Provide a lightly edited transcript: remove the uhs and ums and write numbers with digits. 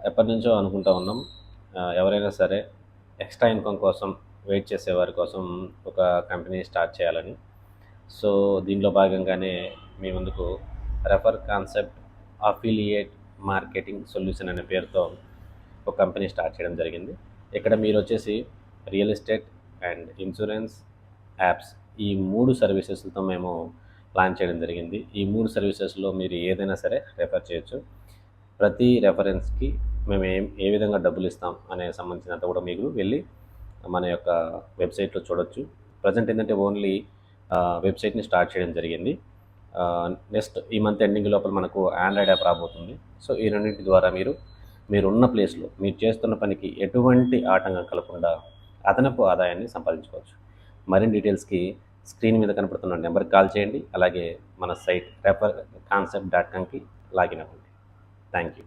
ఎప్పటినుంచో అనుకుంటా ఉన్నాం. ఎవరైనా సరే ఎక్స్ట్రా ఇన్కమ్ కోసం వెయిట్ చేసేవారి కోసం ఒక కంపెనీ స్టార్ట్ చేయాలని. సో దీనిలో భాగంగానే మీ ముందుకు refer concept affiliate marketing solution అనే పేరుతో ఒక కంపెనీ స్టార్ట్ చేయడం జరిగింది. ఇక్కడ మీరు వచ్చేసి real estate and insurance apps ఈ 3 సర్వీసెస్‌తో మేము లాంచ్ చేయడం జరిగింది. ఈ 3 సర్వీసెస్‌లో మీరు ఏదైనా సరే రెఫర్ చేయొచ్చు. ప్రతి రెఫరెన్స్‌కి మేము ఏ విధంగా డబ్బులిస్తాం అనే సంబంధించినంత కూడా మీరు వెళ్ళి మన యొక్క వెబ్‌సైట్‌లో చూడొచ్చు. ప్రెజెంట్ ఏంటంటే ఓన్లీ వెబ్‌సైట్‌ని స్టార్ట్ చేయడం జరిగింది. నెక్స్ట్ ఈ మంత్ ఎండింగ్ లోపల మనకు ఆండ్రాయిడ్ యాప్ రాబోతుంది. సో ఈ రెండింటి ద్వారా మీరున్న ప్లేస్‌లో మీరు చేస్తున్న పనికి ఎటువంటి ఆటంకం కలగకుండా అదనపు ఆదాయాన్ని సంపాదించుకోవచ్చు. మరిన్ని డీటెయిల్స్‌కి స్క్రీన్ మీద కనపడుతున్న నెంబర్‌కి కాల్ చేయండి. అలాగే మన సైట్ referconcept.comకి లాగిన్ అవ్వండి. Thank you.